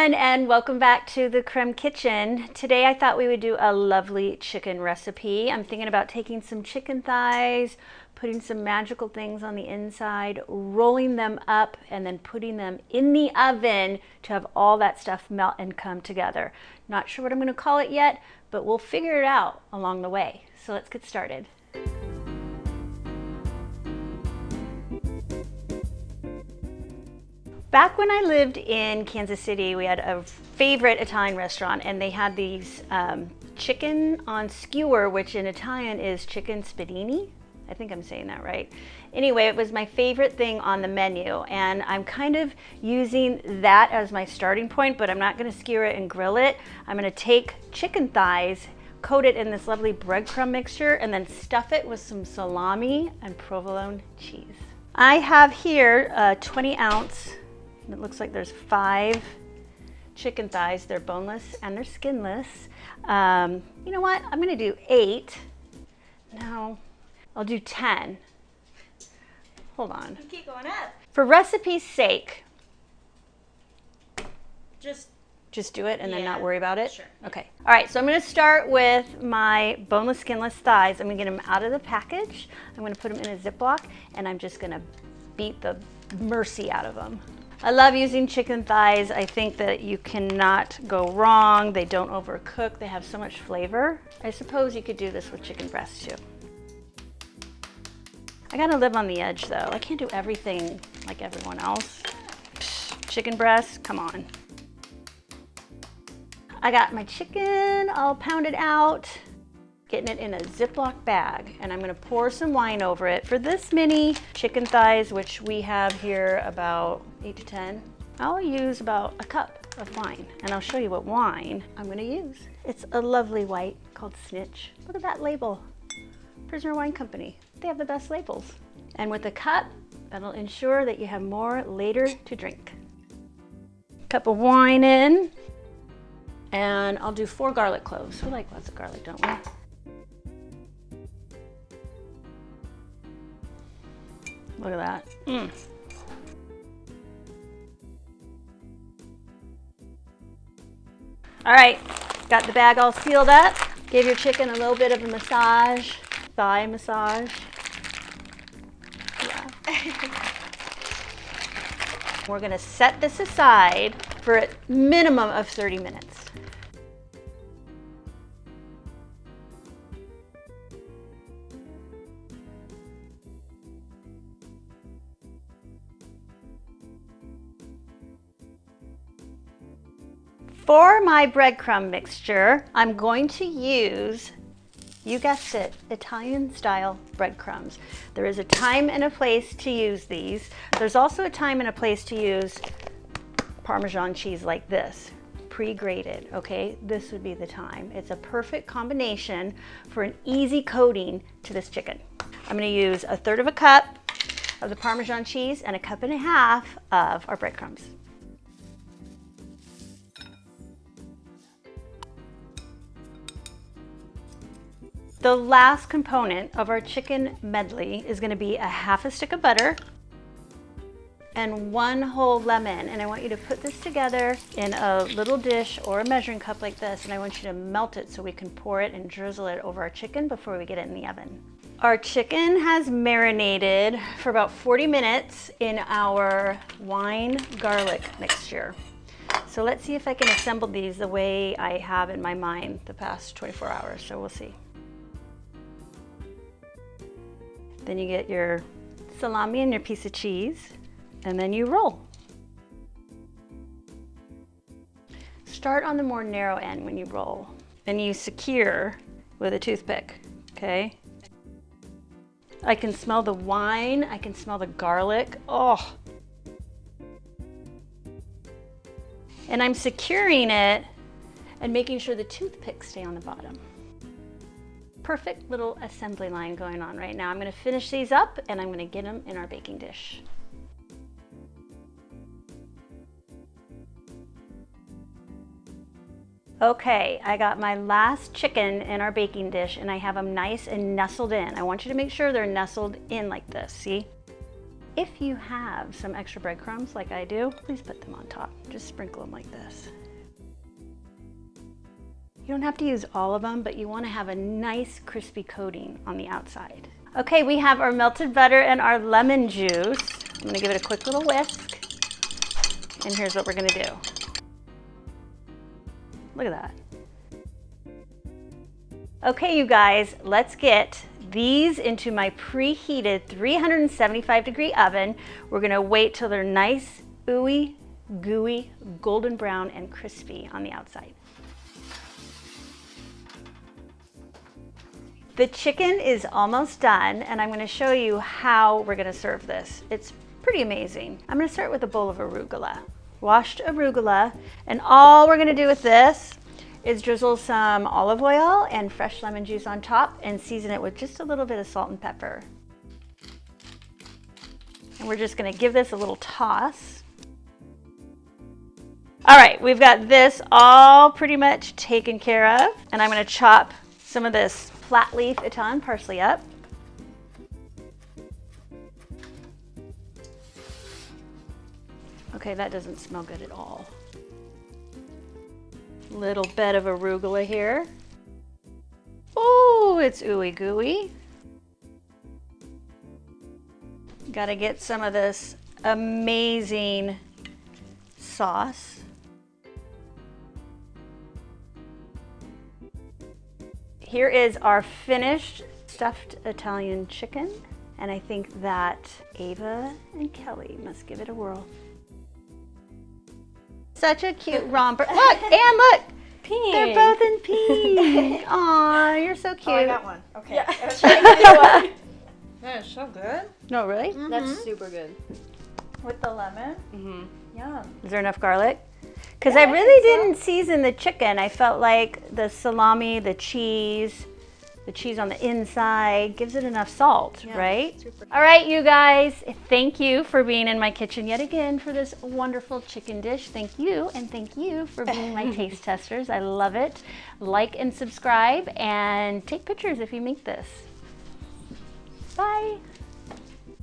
everyone, and welcome back to the Crème kitchen. Today I thought we would do a lovely chicken recipe. I'm thinking about taking some chicken thighs, putting some magical things on the inside, rolling them up, and then putting them in the oven to have all that stuff melt and come together. Not sure what I'm going to call it yet, but we'll figure it out along the way. So let's get started. Back when I lived in Kansas City, we had a favorite Italian restaurant, and they had these chicken on skewer, which in Italian is chicken spadini. I think I'm saying that right. Anyway, it was my favorite thing on the menu, and I'm kind of using that as my starting point, but I'm not going to skewer it and grill it. I'm going to take chicken thighs, coat it in this lovely breadcrumb mixture, and then stuff it with some salami and provolone cheese. I have here a 20-ounce. It looks like there's 5 chicken thighs. They're boneless and they're skinless. You know what? I'm going to do 8. No, I'll do 10. Hold on. You keep going up. For recipe's sake, Just do it and then not worry about it? Sure. Okay. All right, so I'm going to start with my boneless, skinless thighs. I'm going to get them out of the package. I'm going to put them in a Ziploc, and I'm just going to beat the mercy out of them. I love using chicken thighs. I think that you cannot go wrong. They don't overcook. They have so much flavor. I suppose you could do this with chicken breasts too. I gotta live on the edge though. I can't do everything like everyone else. Chicken breasts, come on. I got my chicken all pounded out, getting it in a Ziploc bag, and I'm gonna pour some wine over it. For this many chicken thighs, which we have here about 8 to 10, I'll use about a cup of wine, and I'll show you what wine I'm gonna use. It's a lovely white called Snitch. Look at that label, Prisoner Wine Company. They have the best labels. And with a cup, that'll ensure that you have more later to drink. Cup of wine in, and I'll do 4 garlic cloves. We like lots of garlic, don't we? Look at that. All right, got the bag all sealed up. Give your chicken a little bit of a massage, thigh massage. Yeah. We're gonna set this aside for a minimum of 30 minutes. For my breadcrumb mixture, I'm going to use, you guessed it, Italian style breadcrumbs. There is a time and a place to use these. There's also a time and a place to use Parmesan cheese like this, pre-grated, okay? This would be the time. It's a perfect combination for an easy coating to this chicken. I'm gonna use 1/3 cup of the Parmesan cheese and 1.5 cups of our breadcrumbs. The last component of our chicken medley is going to be 1/2 stick of butter and 1 whole lemon. And I want you to put this together in a little dish or a measuring cup like this, and I want you to melt it so we can pour it and drizzle it over our chicken before we get it in the oven. Our chicken has marinated for about 40 minutes in our wine garlic mixture. So let's see if I can assemble these the way I have in my mind the past 24 hours, so we'll see. Then you get your salami and your piece of cheese, and then you roll. Start on the more narrow end when you roll, and you secure with a toothpick, okay? I can smell the wine, I can smell the garlic, oh. And I'm securing it and making sure the toothpicks stay on the bottom. Perfect little assembly line going on right now. I'm going to finish these up and I'm going to get them in our baking dish. Okay, I got my last chicken in our baking dish and I have them nice and nestled in. I want you to make sure they're nestled in like this, see? If you have some extra breadcrumbs like I do, please put them on top. Just sprinkle them like this. You don't have to use all of them, but you want to have a nice crispy coating on the outside. Okay, we have our melted butter and our lemon juice. I'm going to give it a quick little whisk. And here's what we're going to do. Look at that. Okay, you guys, let's get these into my preheated 375-degree oven. We're going to wait till they're nice, ooey, gooey, golden brown, and crispy on the outside. The chicken is almost done, and I'm going to show you how we're going to serve this. It's pretty amazing. I'm going to start with a bowl of arugula. Washed arugula, and all we're going to do with this is drizzle some olive oil and fresh lemon juice on top and season it with just a little bit of salt and pepper. And we're just going to give this a little toss. All right, we've got this all pretty much taken care of, and I'm going to chop some of this flat leaf Italian parsley up. Okay, that doesn't smell good at all. Little bit of arugula here. Oh, it's ooey gooey. Gotta get some of this amazing sauce. Here is our finished stuffed Italian chicken, and I think that Ava and Kelly must give it a whirl. Such a cute romper. Look, and look, Pink. they're both in pink. Aw, you're so cute. Oh, I got one. Okay. Yeah. I was trying to do one. That is so good. No, really? That's super good. With the lemon. Mm-hmm. Yum. Is there enough garlic? Because Yeah, I I really think so. didn't season the chicken. I felt like the salami, the cheese on the inside gives it enough salt, Yeah, right? super. All right, you guys, thank you for being in my kitchen yet again for this wonderful chicken dish. Thank you, and thank you for being my taste testers. I love it. Like and subscribe, and take pictures if you make this. Bye.